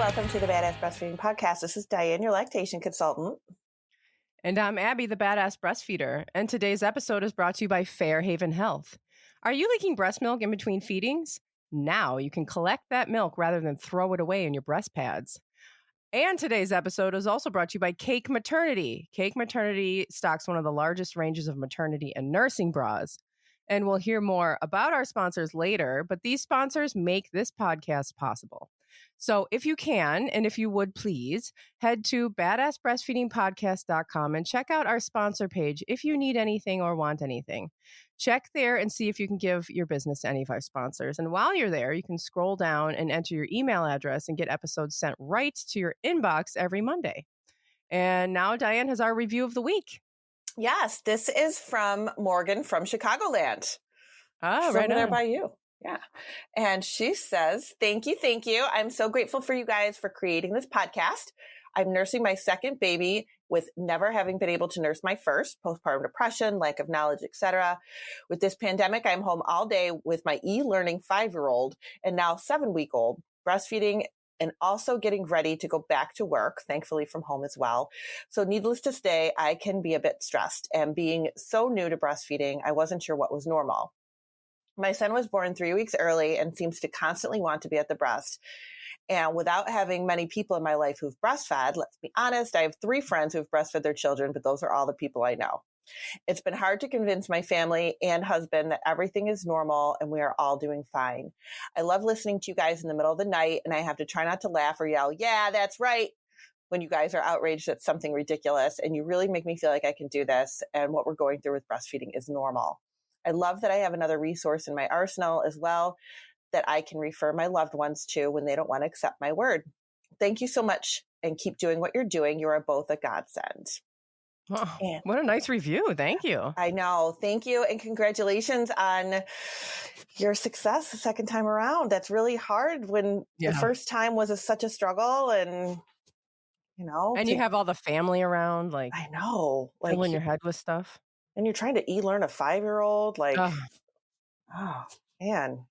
welcome to the Badass Breastfeeding Podcast. This is Dianne, your lactation consultant. And I'm Abby, the Badass Breastfeeder. And today's episode is brought to you by Fairhaven Health. Are you leaking breast milk in between feedings? Now you can collect that milk rather than throw it away in your breast pads. And today's episode is also brought to you by Cake Maternity. Cake Maternity stocks one of the largest ranges of maternity and nursing bras. And we'll hear more about our sponsors later, but these sponsors make this podcast possible. So if you can, and if you would please, head to badassbreastfeedingpodcast.com and check out our sponsor page if you need anything or want anything. Check there and see if you can give your business to any of our sponsors. And while you're there, you can scroll down and enter your email address and get episodes sent right to your inbox every Monday. And now Dianne has our review of the week. Yes, this is from Morgan from Chicagoland. Oh, right there by you. Yeah. And she says, thank you. I'm so grateful for you guys for creating this podcast. I'm nursing my second baby with never having been able to nurse my first, postpartum depression, lack of knowledge, etc. With this pandemic, I'm home all day with my e-learning 5-year-old and now 7-week-old, breastfeeding and also getting ready to go back to work, thankfully from home as well. So needless to say, I can be a bit stressed. And being so new to breastfeeding, I wasn't sure what was normal. My son was born 3 weeks early and seems to constantly want to be at the breast. And without having many people in my life who've breastfed, let's be honest, I have 3 friends who've breastfed their children, but those are all the people I know. It's been hard to convince my family and husband that everything is normal and we are all doing fine. I love listening to you guys in the middle of the night, and I have to try not to laugh or yell, yeah, that's right, when you guys are outraged at something ridiculous, and you really make me feel like I can do this, and what we're going through with breastfeeding is normal. I love that I have another resource in my arsenal as well that I can refer my loved ones to when they don't want to accept my word. Thank you so much, and keep doing what you're doing. You are both a godsend. Oh, what a nice review. Thank you. I know. Thank you. And congratulations on your success the second time around. That's really hard when the first time was such a struggle, and, you know. And you have all the family around, like, I know. Like, filling your head with stuff. And you're trying to e-learn a 5-year-old. Like, oh, man,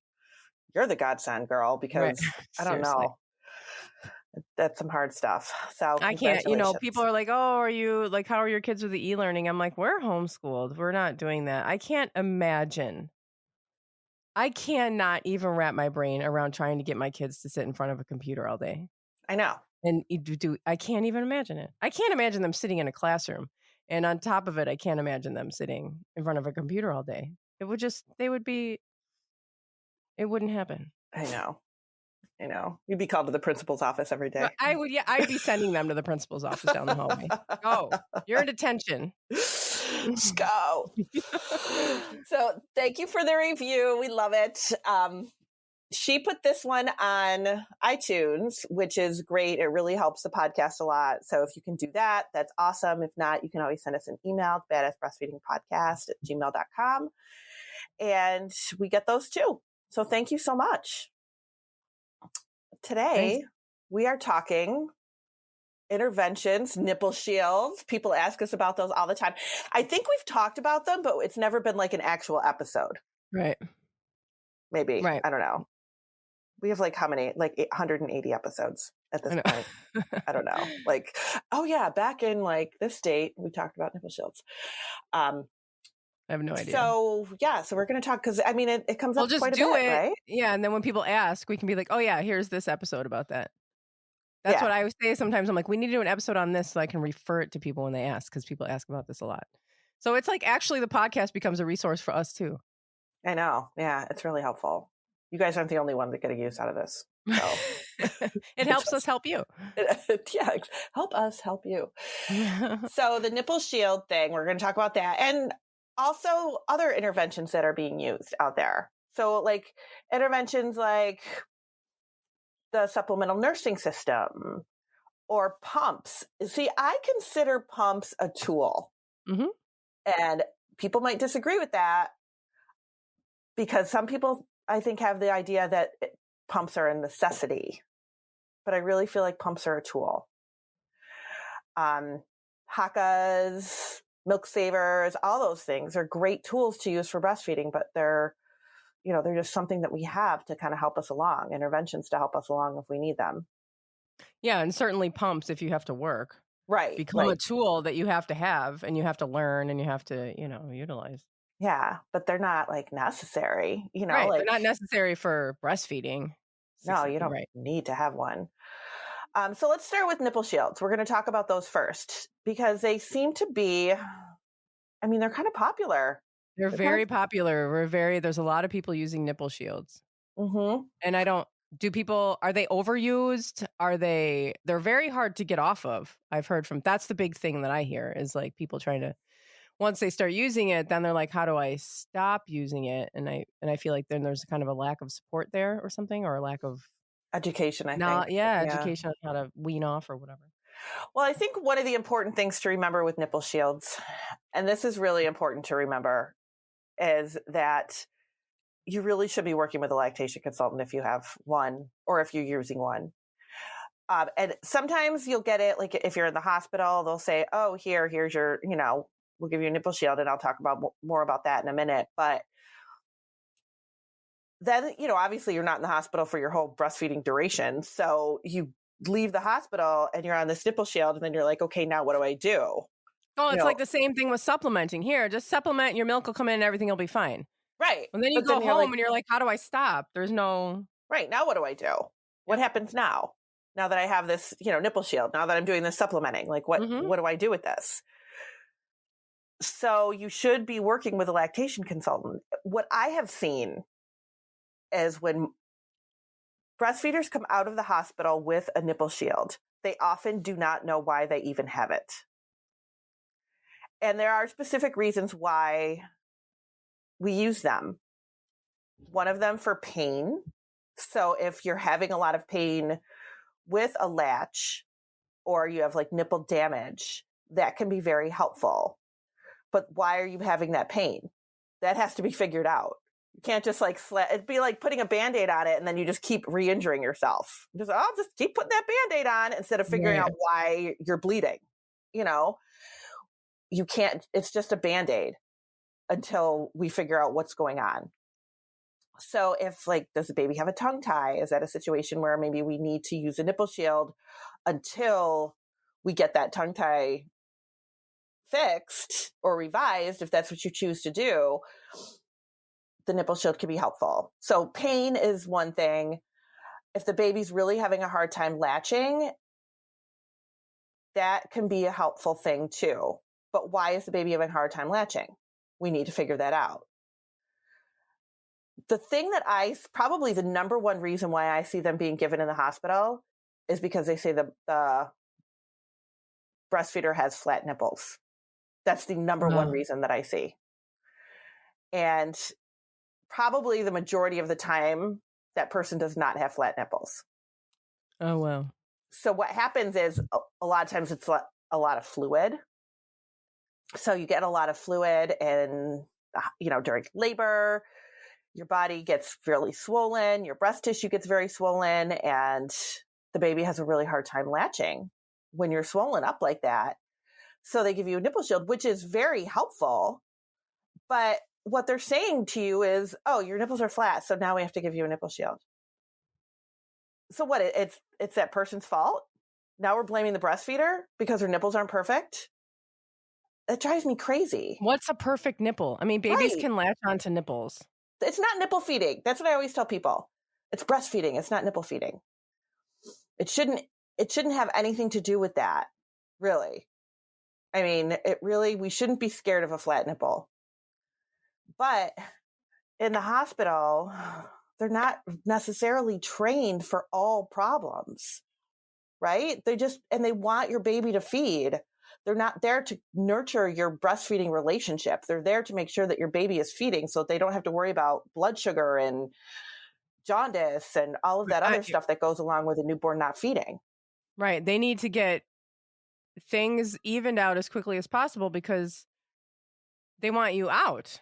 you're the godsend, girl, because I don't know. That's some hard stuff. So I can't, people are like, oh, are you like, how are your kids with the e-learning? I'm like, we're homeschooled. We're not doing that. I can't imagine. I cannot even wrap my brain around trying to get my kids to sit in front of a computer all day. I know. And I can't even imagine it. I can't imagine them sitting in a classroom. And on top of it, I can't imagine them sitting in front of a computer all day. It wouldn't happen. I know. You'd be called to the principal's office every day. I'd be sending them to the principal's office down the hallway. Oh, you're in detention. Let's go. So thank you for the review. We love it. She put this one on iTunes, which is great. It really helps the podcast a lot. So if you can do that, that's awesome. If not, you can always send us an email, badassbreastfeedingpodcast@gmail.com. And we get those too. So thank you so much. Today, we are talking interventions, nipple shields. People ask us about those all the time. I think we've talked about them, but it's never been like an actual episode. Right. Maybe. Right. I don't know. We have like how many? Like 880 episodes at this point. I don't know. Like, oh yeah, back in like this date, we talked about nipple shields. I have no idea. So yeah, so we're going to talk because I mean it comes up quite a bit, right? Yeah, and then when people ask, we can be like, oh yeah, here's this episode about that. That's what I always say. Sometimes I'm like, we need to do an episode on this so I can refer it to people when they ask, because people ask about this a lot. So it's like actually the podcast becomes a resource for us too. I know. Yeah, it's really helpful. You guys aren't the only one that get a use out of this. So. It helps us help you. Yeah, help us help you. So the nipple shield thing, we're going to talk about that. And also other interventions that are being used out there. So like interventions like the supplemental nursing system or pumps. See, I consider pumps a tool. Mm-hmm. And people might disagree with that because some people, I think, have the idea that pumps are a necessity. But I really feel like pumps are a tool. Hakas, milk savers, all those things are great tools to use for breastfeeding, but they're just something that we have to kind of help us along, interventions to help us along if we need them. Yeah, and certainly pumps if you have to work. Right. Become a Right. tool that you have to have and you have to learn and you have to, utilize. Yeah. But they're not like necessary, Right. They're like, not necessary for breastfeeding. no, you don't Right. need to have one. So let's start with nipple shields. We're going to talk about those first because they seem to be, I mean, they're kind of popular. They're They're kind very popular. There's a lot of people using nipple shields. of, mm-hmm. And are they overused? They're very hard to get off of. I've heard that's the big thing that I hear is like people trying to, once they start using it, then they're like, how do I stop using it? And I feel like then there's kind of a lack of support there or something, or a lack of Education, I think. Yeah. education on how to wean off or whatever. Well, I think one of the important things to remember with nipple shields, and this is really important to remember, is that you really should be working with a lactation consultant if you have one or if you're using one. And sometimes you'll get it, like if you're in the hospital, they'll say, oh, here's your, we'll give you a nipple shield, and I'll talk about more about that in a minute. But then, obviously you're not in the hospital for your whole breastfeeding duration. So you leave the hospital and you're on this nipple shield, and then you're like, okay, now what do I do? Oh, it's like the same thing with supplementing. Here, just supplement, your milk will come in and everything will be fine. Right. And then you go home and you're like, how do I stop? There's no... Right. Now what do I do? What happens now? Now that I have this, nipple shield, now that I'm doing this supplementing, like what do I do with this? So you should be working with a lactation consultant. What I have seen is when breastfeeders come out of the hospital with a nipple shield, they often do not know why they even have it. And there are specific reasons why we use them. One of them for pain. So if you're having a lot of pain with a latch, or you have like nipple damage, that can be very helpful. But why are you having that pain? That has to be figured out. You can't just like, it'd be like putting a Band-Aid on it and then you just keep re-injuring yourself. Just keep putting that Band-Aid on instead of figuring out why you're bleeding. You can't, it's just a Band-Aid until we figure out what's going on. So if does the baby have a tongue tie? Is that a situation where maybe we need to use a nipple shield until we get that tongue tie fixed or revised, if that's what you choose to do? The nipple shield can be helpful. So pain is one thing. If the baby's really having a hard time latching, that can be a helpful thing too. But why is the baby having a hard time latching? We need to figure that out. The thing that probably the number one reason why I see them being given in the hospital is because they say the breastfeeder has flat nipples. That's the number one reason that I see. And probably the majority of the time, that person does not have flat nipples. Oh, wow. So what happens is a lot of times it's a lot of fluid. So you get a lot of fluid and, during labor, your body gets really swollen, your breast tissue gets very swollen, and the baby has a really hard time latching when you're swollen up like that. So they give you a nipple shield, which is very helpful. But what they're saying to you is, oh, your nipples are flat, so now we have to give you a nipple shield. So what? It's that person's fault? Now we're blaming the breastfeeder because her nipples aren't perfect? That drives me crazy. What's a perfect nipple? I mean, babies can latch onto nipples. It's not nipple feeding. That's what I always tell people. It's breastfeeding. It's not nipple feeding. It shouldn't have anything to do with that, really. I mean, we shouldn't be scared of a flat nipple. But in the hospital, they're not necessarily trained for all problems, right? They want your baby to feed. They're not there to nurture your breastfeeding relationship. They're there to make sure that your baby is feeding so they don't have to worry about blood sugar and jaundice and all of that other stuff that goes along with a newborn not feeding. Right. They need to get things evened out as quickly as possible because they want you out.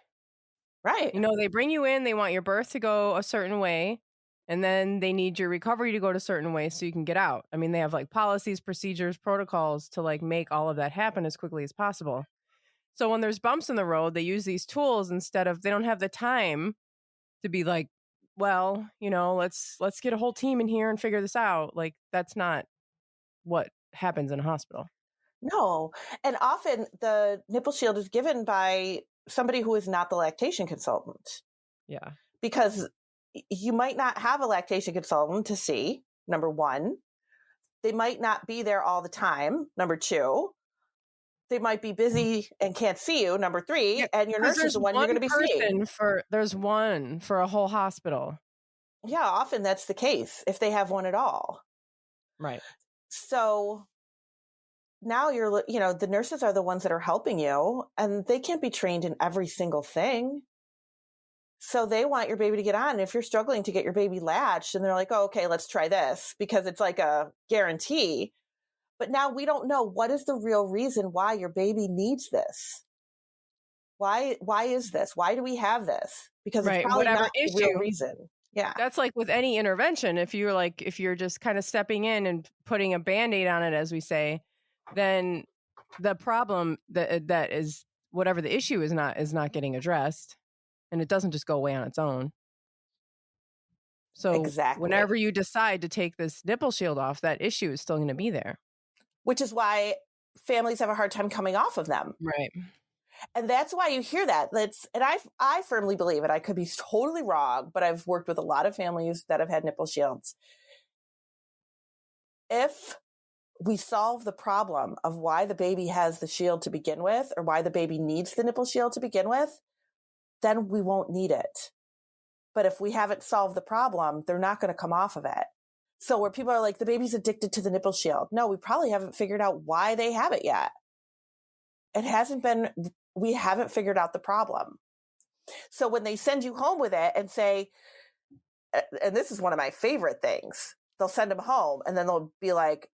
Right. They bring you in, they want your birth to go a certain way, and then they need your recovery to go to a certain way so you can get out. I mean, they have policies, procedures, protocols to make all of that happen as quickly as possible. So when there's bumps in the road, they use these tools they don't have the time to be like, well, let's get a whole team in here and figure this out. That's not what happens in a hospital. No. And often the nipple shield is given by somebody who is not the lactation consultant. Yeah. Because you might not have a lactation consultant to see, number one. They might not be there all the time, number two. They might be busy and can't see you, number three. Yeah, and your nurse is the one you're going to be seeing. There's one for a whole hospital. Yeah, often that's the case if they have one at all. Right. So now the nurses are the ones that are helping you, and they can't be trained in every single thing. So they want your baby to get on. And if you're struggling to get your baby latched, and they're like, oh, okay, let's try this because it's like a guarantee. But now we don't know what is the real reason why your baby needs this. Why is this? Why do we have this? Because it's probably not the real reason. Yeah. That's like with any intervention. If you're just kind of stepping in and putting a Band-Aid on it, as we say, then the problem that is whatever the issue is not getting addressed, and it doesn't just go away on its own. So exactly. Whenever you decide to take this nipple shield off, that issue is still going to be there. Which is why families have a hard time coming off of them. Right. And that's why you hear that. And I firmly believe it. I could be totally wrong, but I've worked with a lot of families that have had nipple shields. If we solve the problem of why the baby has the shield to begin with, or why the baby needs the nipple shield to begin with, then we won't need it. But if we haven't solved the problem, they're not going to come off of it. So where people are like, the baby's addicted to the nipple shield. No, we probably haven't figured out why they have it yet. We haven't figured out the problem. So when they send you home with it and say, and this is one of my favorite things, they'll send them home and then they'll be like,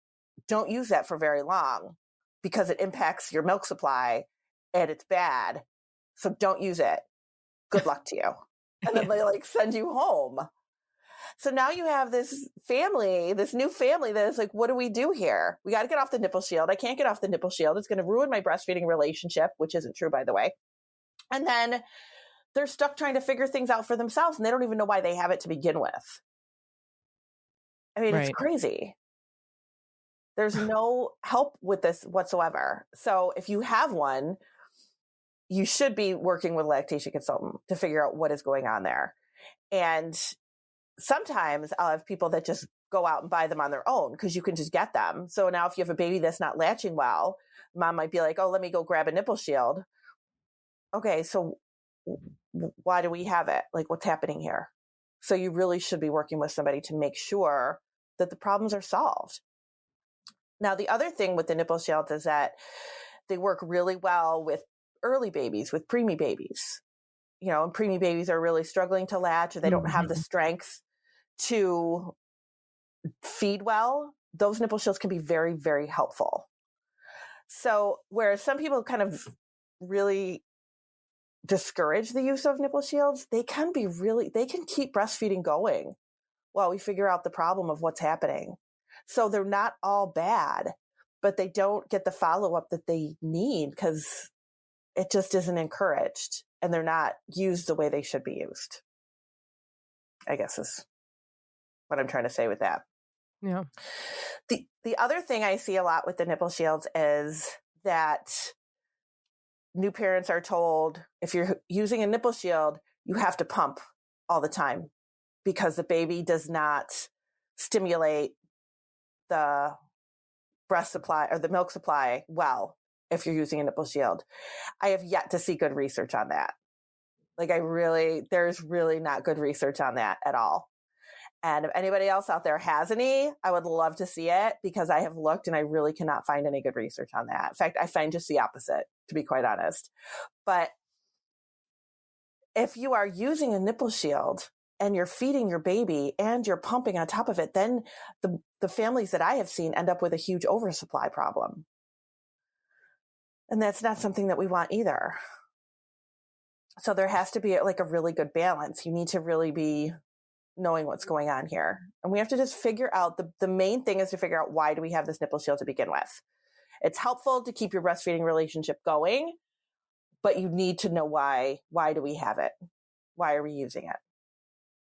don't use that for very long because it impacts your milk supply and it's bad. So don't use it. Good luck to you. And then they send you home. So now you have this new family that is like, what do we do here? We got to get off the nipple shield. I can't get off the nipple shield. It's going to ruin my breastfeeding relationship, which isn't true, by the way. And then they're stuck trying to figure things out for themselves, and they don't even know why they have it to begin with. I mean, It's crazy. There's no help with this whatsoever. So if you have one, you should be working with a lactation consultant to figure out what is going on there. And sometimes I'll have people that just go out and buy them on their own because you can just get them. So now if you have a baby that's not latching well, mom might be like, oh, let me go grab a nipple shield. Okay, so why do we have it? What's happening here? So you really should be working with somebody to make sure that the problems are solved. Now, the other thing with the nipple shields is that they work really well with early babies, with preemie babies. And preemie babies are really struggling to latch, or they don't have the strength to feed well. Those nipple shields can be very, very helpful. So whereas some people kind of really discourage the use of nipple shields, they can keep breastfeeding going while we figure out the problem of what's happening. So they're not all bad, but they don't get the follow-up that they need because it just isn't encouraged and they're not used the way they should be used, I guess is what I'm trying to say with that. Yeah. The other thing I see a lot with the nipple shields is that new parents are told, if you're using a nipple shield, you have to pump all the time because the baby does not stimulate the breast supply or the milk supply well if you're using a nipple shield. I have yet to see good research on that. There's really not good research on that at all. And if anybody else out there has any, I would love to see it because I have looked and I really cannot find any good research on that. In fact, I find just the opposite, to be quite honest. But if you are using a nipple shield and you're feeding your baby and you're pumping on top of it, then the families that I have seen end up with a huge oversupply problem. And that's not something that we want either. So there has to be a really good balance. You need to really be knowing what's going on here. And we have to just figure out, the main thing is to figure out, why do we have this nipple shield to begin with? It's helpful to keep your breastfeeding relationship going, but you need to know why. Why do we have it? Why are we using it?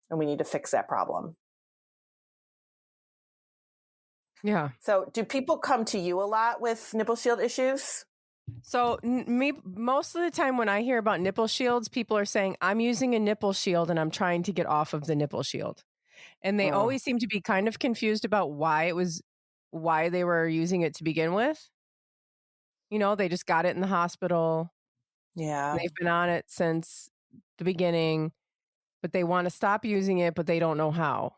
And we need to fix that problem. Yeah. So do people come to you a lot with nipple shield issues? So me, most of the time when I hear about nipple shields, people are saying, I'm using a nipple shield and I'm trying to get off of the nipple shield. And they Mm, always seem to be kind of confused about why they were using it to begin with. You know, they just got it in the hospital. yeah. They've been on it since the beginning, but they want to stop using it, but they don't know how.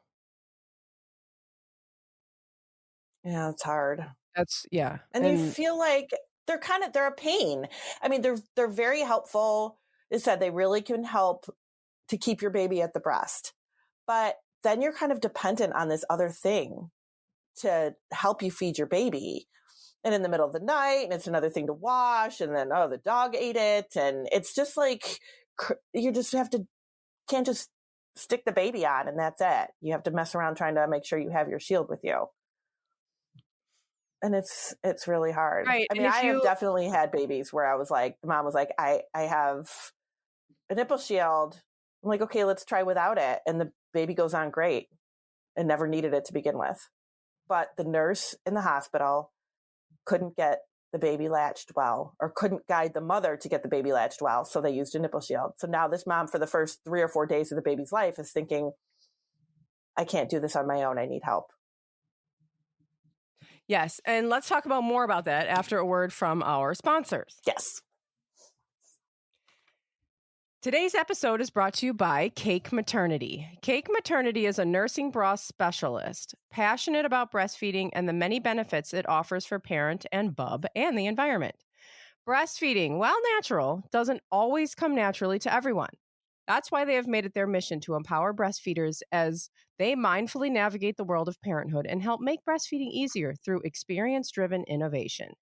Yeah, it's hard. Yeah. And you feel like they're a pain. I mean, they're very helpful. They said they really can help to keep your baby at the breast. But then you're kind of dependent on this other thing to help you feed your baby. And in the middle of the night, and it's another thing to wash, and then the dog ate it, and it's just like you just can't just stick the baby on and that's it. You have to mess around trying to make sure you have your shield with you. And it's really hard. Right. I And mean, if I have you, definitely had babies where I was like, the mom was like, I have a nipple shield. I'm like, okay, let's try without it. And the baby goes on great and never needed it to begin with. But the nurse in the hospital couldn't get the baby latched well, or couldn't guide the mother to get the baby latched well. So they used a nipple shield. So now this mom, for the first 3 or 4 days of the baby's life, is thinking, I can't do this on my own. I need help. yes. And let's talk about more about that after a word from our sponsors. Yes. Today's episode is brought to you by Cake Maternity. Cake Maternity is a nursing bra specialist, passionate about breastfeeding and the many benefits it offers for parent and bub and the environment. Breastfeeding, while natural, doesn't always come naturally to everyone. That's why they have made it their mission to empower breastfeeders as they mindfully navigate the world of parenthood and help make breastfeeding easier through experience-driven innovation.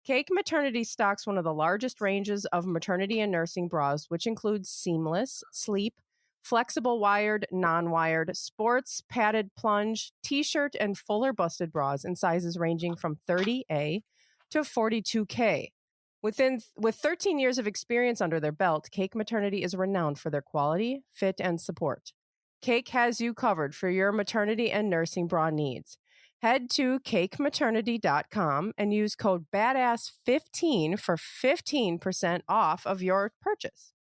Cake Maternity stocks one of the largest ranges of maternity and nursing bras, which includes seamless, sleep, flexible wired, non-wired, sports, padded plunge, t-shirt, and fuller busted bras in sizes ranging from 30A to 42K. With 13 years of experience under their belt, Cake Maternity is renowned for their quality, fit, and support. Cake has you covered for your maternity and nursing bra needs. Head to cakematernity.com and use code BADASS15 for 15% off of your purchase.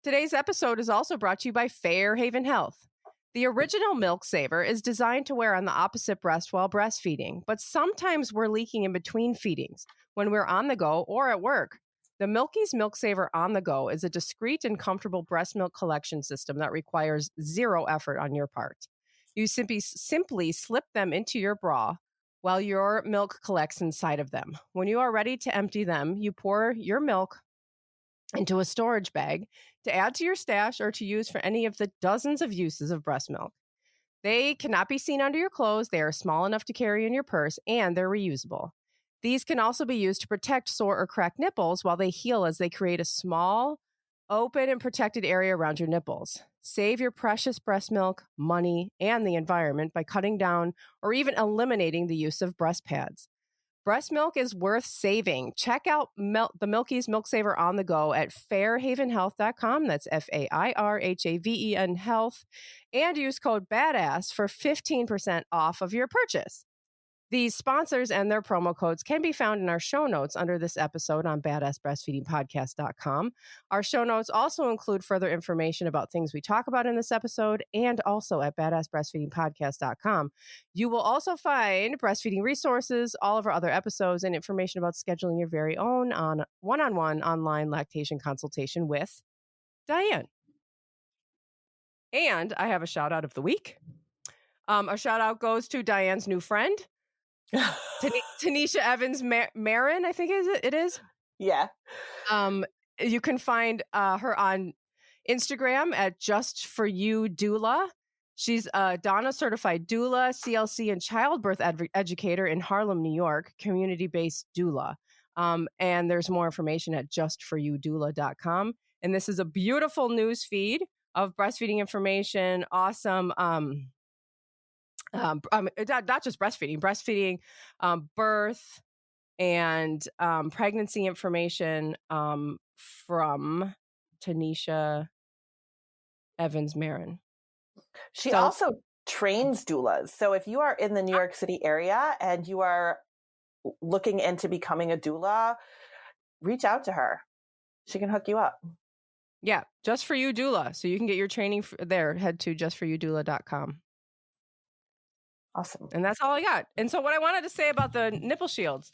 Today's episode is also brought to you by Fairhaven Health. The original Milk Saver is designed to wear on the opposite breast while breastfeeding, but sometimes we're leaking in between feedings when we're on the go or at work. The Milky's Milk Saver on the go is a discreet and comfortable breast milk collection system that requires zero effort on your part. You simply slip them into your bra while your milk collects inside of them. When you are ready to empty them, you pour your milk into a storage bag to add to your stash or to use for any of the dozens of uses of breast milk. They cannot be seen under your clothes. They are small enough to carry in your purse, and they're reusable. These can also be used to protect sore or cracked nipples while they heal, as they create a small, open, and protected area around your nipples. Save your precious breast milk, money, and the environment by cutting down or even eliminating the use of breast pads. Breast milk is worth saving. Check out the Milky's Milk Saver on the go at fairhavenhealth.com. That's FAIRHAVEN health. And use code BADASS for 15% off of your purchase. These sponsors and their promo codes can be found in our show notes under this episode on badassbreastfeedingpodcast.com. Our show notes also include further information about things we talk about in this episode, and also at badassbreastfeedingpodcast.com. You will also find breastfeeding resources, all of our other episodes, and information about scheduling your very own one-on-one online lactation consultation with Dianne. And I have a shout out of the week. A shout out goes to Dianne's new friend, Tanisha Evans Marin, I think it is. Yeah. You can find her on Instagram at Just For You Doula. She's a Donna certified doula, CLC, and childbirth educator in Harlem, New York, community-based doula. And there's more information at justforyoudoula.com. And this is a beautiful news feed of breastfeeding information, awesome not just breastfeeding, birth and pregnancy information from Tanisha Evans Marin. She also trains doulas. So if you are in the New York City area and you are looking into becoming a doula, reach out to her. She can hook you up. Yeah, Just For You Doula. So you can get your training there. Head to justforyoudoula.com. Awesome. And that's all I got. And so what I wanted to say about the nipple shields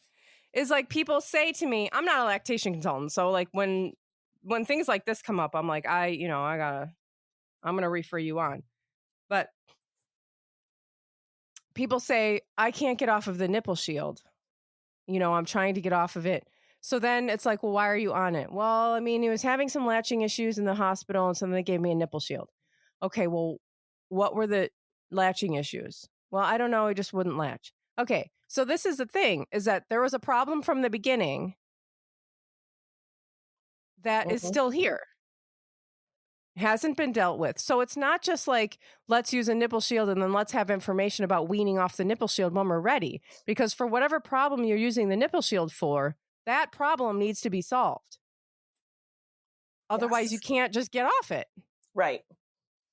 is like people say to me, I'm not a lactation consultant. So like when things like this come up, I'm like, I'm going to refer you on. But people say, I can't get off of the nipple shield. I'm trying to get off of it. So then it's like, well, why are you on it? Well, I mean, he was having some latching issues in the hospital, and so then they gave me a nipple shield. Okay, well, what were the latching issues? Well, I don't know. He just wouldn't latch. Okay, so this is the thing, is that there was a problem from the beginning that is still here. Hasn't been dealt with. So it's not just like, let's use a nipple shield and then let's have information about weaning off the nipple shield when we're ready. Because for whatever problem you're using the nipple shield for, that problem needs to be solved. Otherwise, you can't just get off it. Right.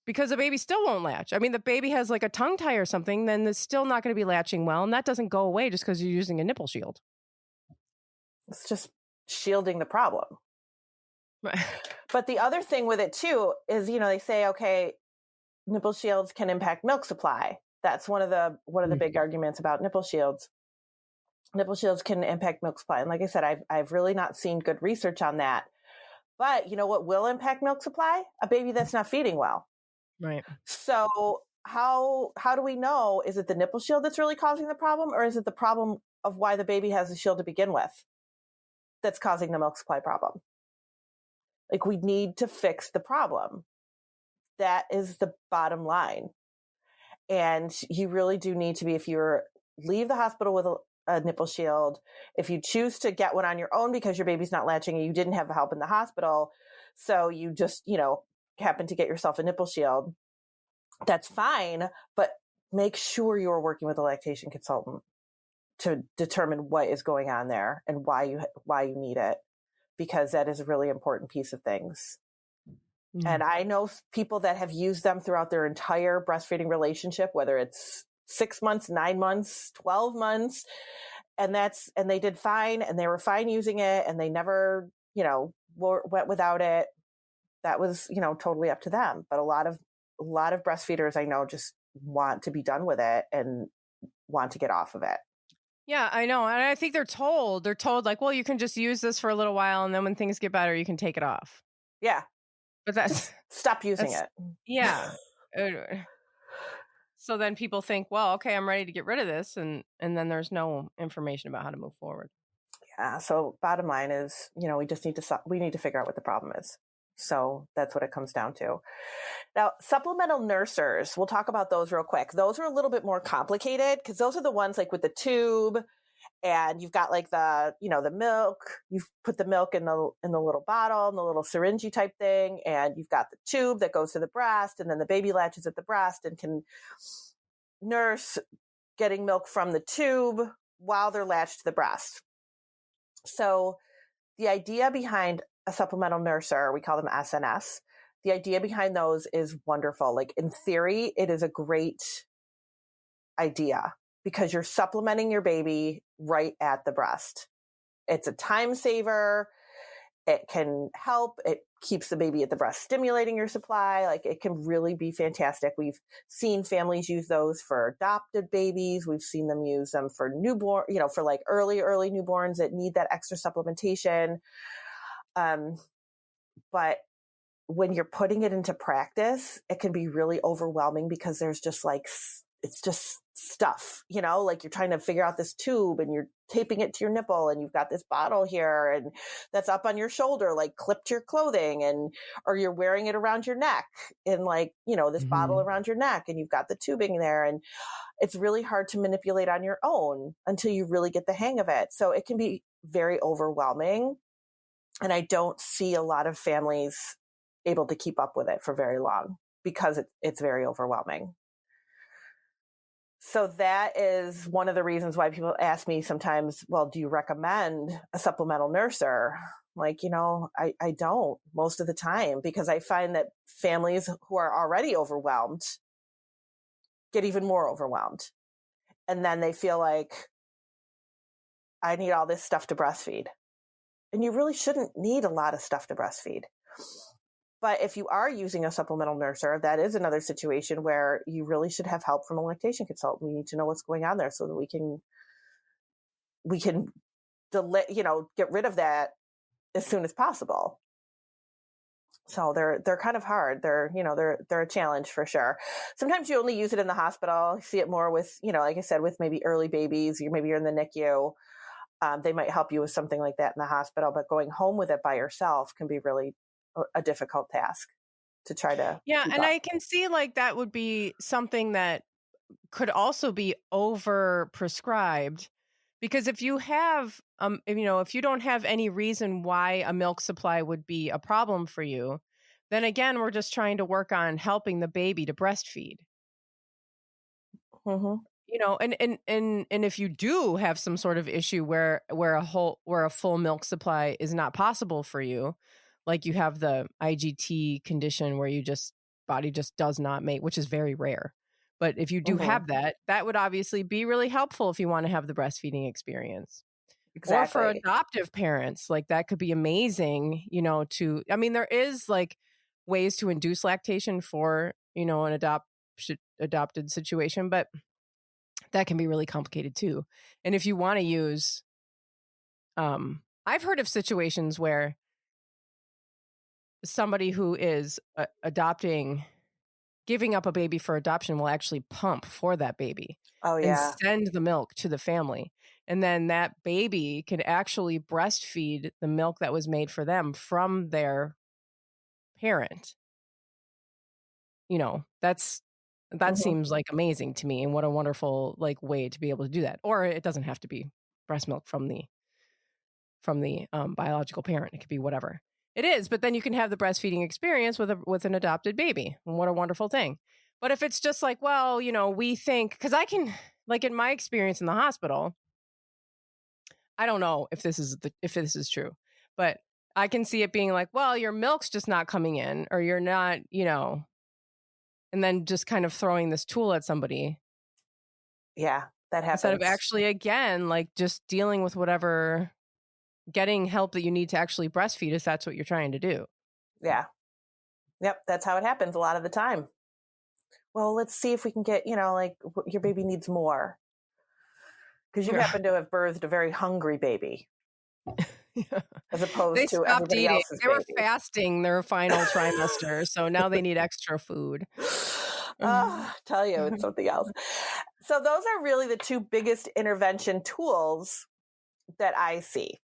Because the baby still won't latch. I mean, the baby has like a tongue tie or something, then it's still not going to be latching well. And that doesn't go away just because you're using a nipple shield. It's just shielding the problem. Right. But the other thing with it too is, they say, okay, nipple shields can impact milk supply. That's one of the big arguments about nipple shields. Nipple shields can impact milk supply. And like I said, I've really not seen good research on that. But you know what will impact milk supply? A baby that's not feeding well. Right. So how do we know, is it the nipple shield that's really causing the problem, or is it the problem of why the baby has a shield to begin with that's causing the milk supply problem? Like, we need to fix the problem. That is the bottom line. And you really do need to be, if you leave the hospital with a nipple shield, if you choose to get one on your own because your baby's not latching and you didn't have help in the hospital, so you just, happen to get yourself a nipple shield, that's fine. But make sure you're working with a lactation consultant to determine what is going on there and why you need it, because that is a really important piece of things. Mm-hmm. And I know people that have used them throughout their entire breastfeeding relationship, whether it's 6 months, 9 months, 12 months, and they did fine, and they were fine using it, and they never, went without it. That was, totally up to them. But a lot of breastfeeders I know just want to be done with it and want to get off of it. Yeah, I know. And I think they're told like, well, you can just use this for a little while, and then when things get better, you can take it off. Yeah. But that's just stop using it. Yeah. So then people think, well, okay, I'm ready to get rid of this. And then there's no information about how to move forward. Yeah. So bottom line is, we need to figure out what the problem is. So that's what it comes down to. Now, supplemental nursers, we'll talk about those real quick. Those are a little bit more complicated because those are the ones like with the tube, and you've got like the milk, you've put the milk in the little bottle, in the little syringe type thing. And you've got the tube that goes to the breast, and then the baby latches at the breast and can nurse getting milk from the tube while they're latched to the breast. So the idea behind a supplemental nurser, we call them SNS. The idea behind those is wonderful. Like, in theory, it is a great idea because you're supplementing your baby right at the breast. It's a time saver. It can help. It keeps the baby at the breast, stimulating your supply. Like, it can really be fantastic. We've seen families use those for adopted babies. We've seen them use them for newborn, for like early newborns that need that extra supplementation. But when you're putting it into practice, it can be really overwhelming because there's just like, it's just stuff, like you're trying to figure out this tube and you're taping it to your nipple and you've got this bottle here and that's up on your shoulder, like clipped to your clothing, or you're wearing it around your neck and like, this bottle around your neck and you've got the tubing there, and it's really hard to manipulate on your own until you really get the hang of it. So it can be very overwhelming. And I don't see a lot of families able to keep up with it for very long because it's very overwhelming. So that is one of the reasons why people ask me sometimes, well, do you recommend a supplemental nurser? Like, I don't most of the time, because I find that families who are already overwhelmed get even more overwhelmed. And then they feel like, I need all this stuff to breastfeed. And you really shouldn't need a lot of stuff to breastfeed. But if you are using a supplemental nurser, that is another situation where you really should have help from a lactation consultant. We need to know what's going on there so that we can delay, get rid of that as soon as possible. So they're kind of hard. They're a challenge for sure. Sometimes you only use it in the hospital. You see it more with, like I said, with maybe early babies, maybe you're in the NICU. They might help you with something like that in the hospital, but going home with it by yourself can be really a difficult task to try to. Yeah. And up. I can see like that would be something that could also be over prescribed, because if you have, if you don't have any reason why a milk supply would be a problem for you, then again, we're just trying to work on helping the baby to breastfeed. Mm-hmm. And if you do have some sort of issue where a full milk supply is not possible for you, like you have the IGT condition where body just does not make, which is very rare. But if you do have that would obviously be really helpful if you want to have the breastfeeding experience. Exactly. Or for adoptive parents, like that could be amazing, there is like ways to induce lactation for, an adopted situation, but that can be really complicated too. And if you want to use, I've heard of situations where somebody who is giving up a baby for adoption will actually pump for that baby. Oh, yeah. And send the milk to the family. And then that baby can actually breastfeed the milk that was made for them from their parent. That seems like amazing to me, and what a wonderful like way to be able to do that. Or it doesn't have to be breast milk from the biological parent. It could be whatever it is, but then you can have the breastfeeding experience with an adopted baby. And what a wonderful thing. But if it's just like, well, we think, because I can, like in my experience in the hospital, I don't know if this is true, but I can see it being like, well, your milk's just not coming in, or you're not, and then just kind of throwing this tool at somebody. Yeah, that happens. Instead of actually, again, like just dealing with whatever, getting help that you need to actually breastfeed if that's what you're trying to do. Yeah. Yep, that's how it happens a lot of the time. Well, let's see if we can get, like your baby needs more. Because you happen to have birthed a very hungry baby. Yeah. As opposed to everybody else's They were fasting their final trimester, so now they need extra food. Tell you, it's something else. So those are really the two biggest intervention tools that I see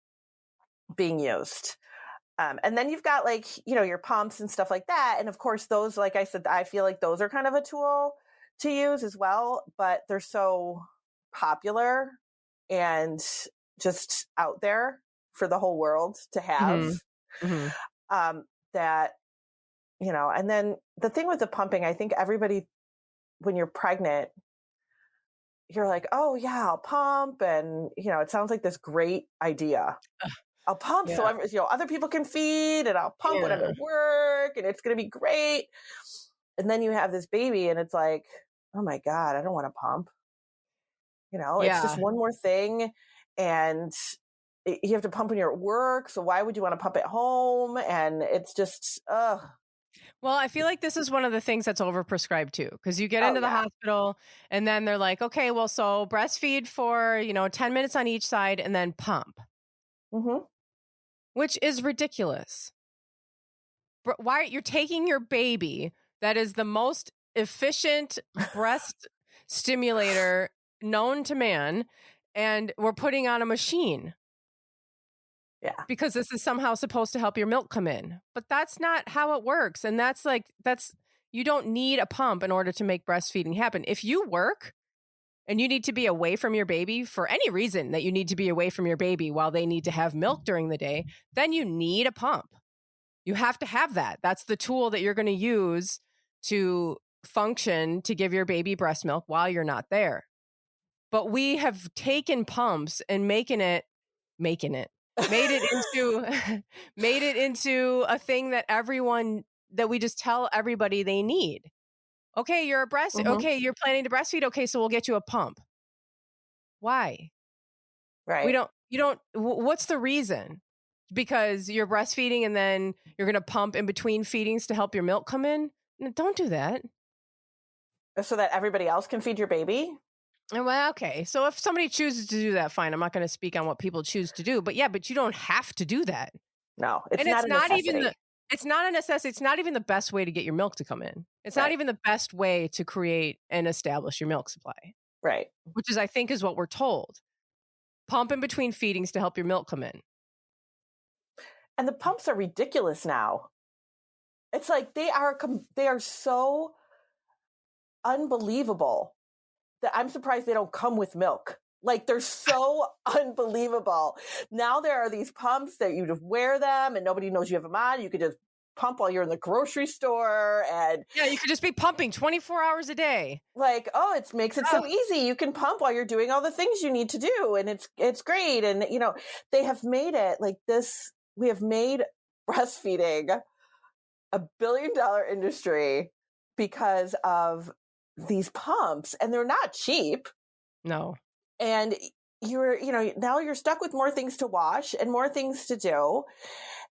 being used. And then you've got like, your pumps and stuff like that. And of course, those, like I said, I feel like those are kind of a tool to use as well, but they're so popular and just out there for the whole world to have. That, and then the thing with the pumping, I think everybody, when you're pregnant, you're like, oh yeah, I'll pump. And, it sounds like this great idea. I'll pump so other people can feed, and I'll pump when I'm at work, and it's going to be great. And then you have this baby and it's like, oh my God, I don't want to pump. It's just one more thing. And you have to pump when you're at work. So why would you want to pump at home? And it's just, ugh. Well, I feel like this is one of the things that's overprescribed too, because you get into the hospital and then they're like, okay, well, so breastfeed for, 10 minutes on each side and then pump. Which is ridiculous. Why you're taking your baby that is the most efficient breast stimulator known to man, and we're putting on a machine. Yeah. Because this is somehow supposed to help your milk come in. But that's not how it works. And you don't need a pump in order to make breastfeeding happen. If you work and you need to be away from your baby for any reason that you need to be away from your baby while they need to have milk during the day, then you need a pump. You have to have that. That's the tool that you're going to use to function to give your baby breast milk while you're not there. But we have taken pumps and made it into a thing that we just tell everybody they need. Okay, Mhm. okay, you're planning to breastfeed. Okay, so we'll get you a pump. Why? Right. What's the reason? Because you're breastfeeding and then you're going to pump in between feedings to help your milk come in? No, don't do that. So that everybody else can feed your baby? Well, okay. So if somebody chooses to do that, fine. I'm not going to speak on what people choose to do, but yeah, but you don't have to do that. No, it's And not a necessity. it's not a necessity. It's not even the best way to get your milk to come in. It's not Right. even the best way to create and establish your milk supply, Right. which is, I think, is what we're told. Pump in between feedings to help your milk come in. And the pumps are ridiculous now. It's like they are so unbelievable that I'm surprised they don't come with milk. Like they're so unbelievable. Now there are these pumps that you just wear them and nobody knows you have them on. You could just pump while you're in the grocery store and Yeah, you could just be pumping 24 hours a day. like, oh, it makes it so Oh, easy. You can pump while you're doing all the things you need to do and it's great. And they have made it like this. We have made breastfeeding a $1 billion industry because of these pumps, and they're not cheap. no. And now you're stuck with more things to wash and more things to do.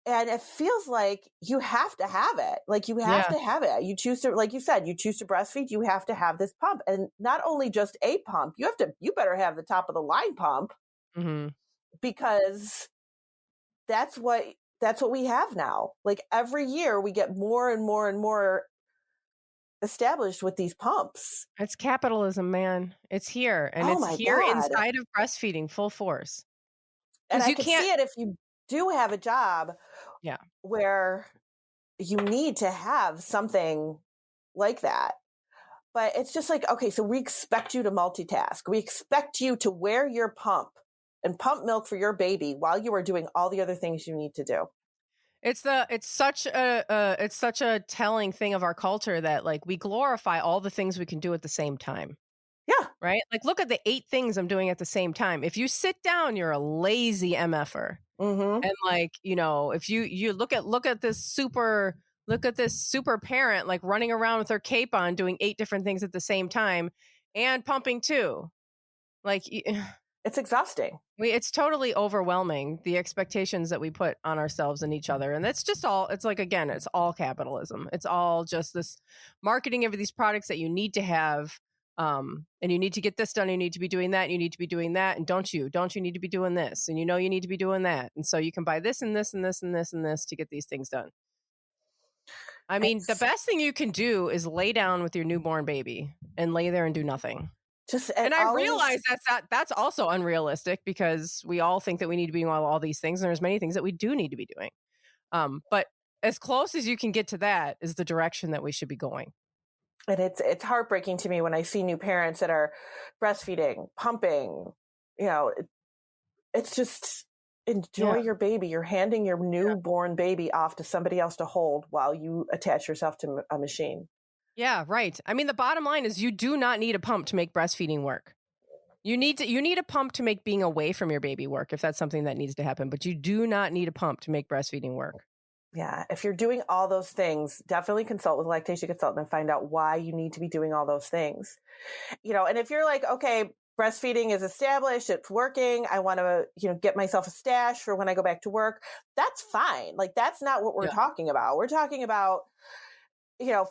And it feels like you have to have it. Like you have Yeah. to have it. You choose to, like you said, you choose to breastfeed, you have to have this pump. And not only just a pump, you better have the top of the line pump Hmm. because that's what we have now. Like every year we get more and more and more established with these pumps. It's capitalism, man. It's here. And Oh it's my here God. inside of breastfeeding full force. And Because I you could can't. see it if you do have a job Yeah. where you need to have something like that. But it's just like, okay, so we expect you to multitask. We expect you to wear your pump and pump milk for your baby while you are doing all the other things you need to do. It's such a telling thing of our culture that like we glorify all the things we can do at the same time. Yeah. Right? Like look at the 8 things I'm doing at the same time. If you sit down, you're a lazy MFer. Mm-hmm. And like, if you look at this super parent like running around with her cape on doing 8 different things at the same time and pumping too. Like It's exhausting. it's totally overwhelming the expectations that we put on ourselves and each other. And that's just all, it's like, again, it's all capitalism. It's all just this marketing of these products that you need to have. And you need to get this done. You need to be doing that. You need to be doing that. And don't you need to be doing this? And you need to be doing that. And so you can buy this and this and this and this and this to get these things done. I mean, the It's best thing you can do is lay down with your newborn baby and lay there and do nothing. just And I always, realize that's also unrealistic because we all think that we need to be doing all these things, and there's many things that we do need to be doing. But as close as you can get to that is the direction that we should be going. and it's heartbreaking to me when I see new parents that are breastfeeding, pumping. It's just enjoy Yeah. your baby. You're handing your newborn baby off to somebody else to hold while you attach yourself to a machine. Yeah, right. I mean, the bottom line is you do not need a pump to make breastfeeding work. You need a pump to make being away from your baby work if that's something that needs to happen, but you do not need a pump to make breastfeeding work. Yeah. If you're doing all those things, definitely consult with a lactation consultant and find out why you need to be doing all those things. And if you're like, okay, breastfeeding is established, it's working, I want to, get myself a stash for when I go back to work, that's fine. Like, that's not what we're Yeah. talking about. We're talking about,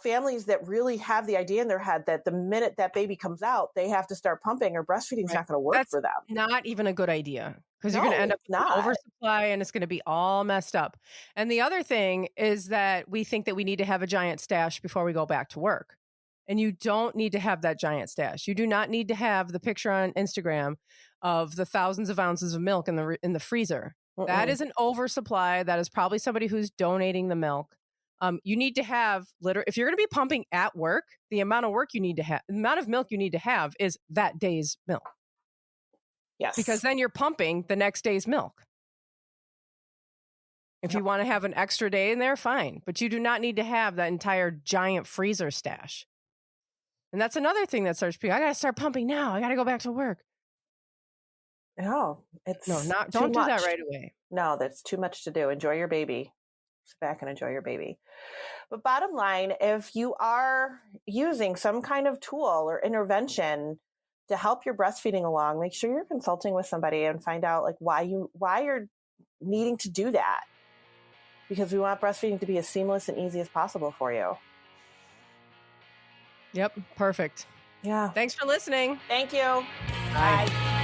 families that really have the idea in their head that the minute that baby comes out, they have to start pumping or breastfeeding's Right. not going to work That's for them. not even a good idea because you're going to No, end up it's with an not. oversupply and it's going to be all messed up. And the other thing is that we think that we need to have a giant stash before we go back to work. And you don't need to have that giant stash. You do not need to have the picture on Instagram of the thousands of ounces of milk in the freezer. That Mm-mm. is an oversupply. That is probably somebody who's donating the milk. You need to have if you're going to be pumping at work, the amount of milk you need to have is that day's milk. Yes. Because then you're pumping the next day's milk. If you want to have an extra day in there, fine. But you do not need to have that entire giant freezer stash. And that's another thing that starts people. I got to start pumping now. I got to go back to work. No, it's Don't do that right away. No, that's too much to do. Enjoy your baby. sit back and enjoy your baby. But bottom line, if you are using some kind of tool or intervention to help your breastfeeding along, make sure you're consulting with somebody and find out like why you're needing to do that. Because we want breastfeeding to be as seamless and easy as possible for you. Yep. Perfect. Yeah. Thanks for listening. Thank you. Bye. Bye.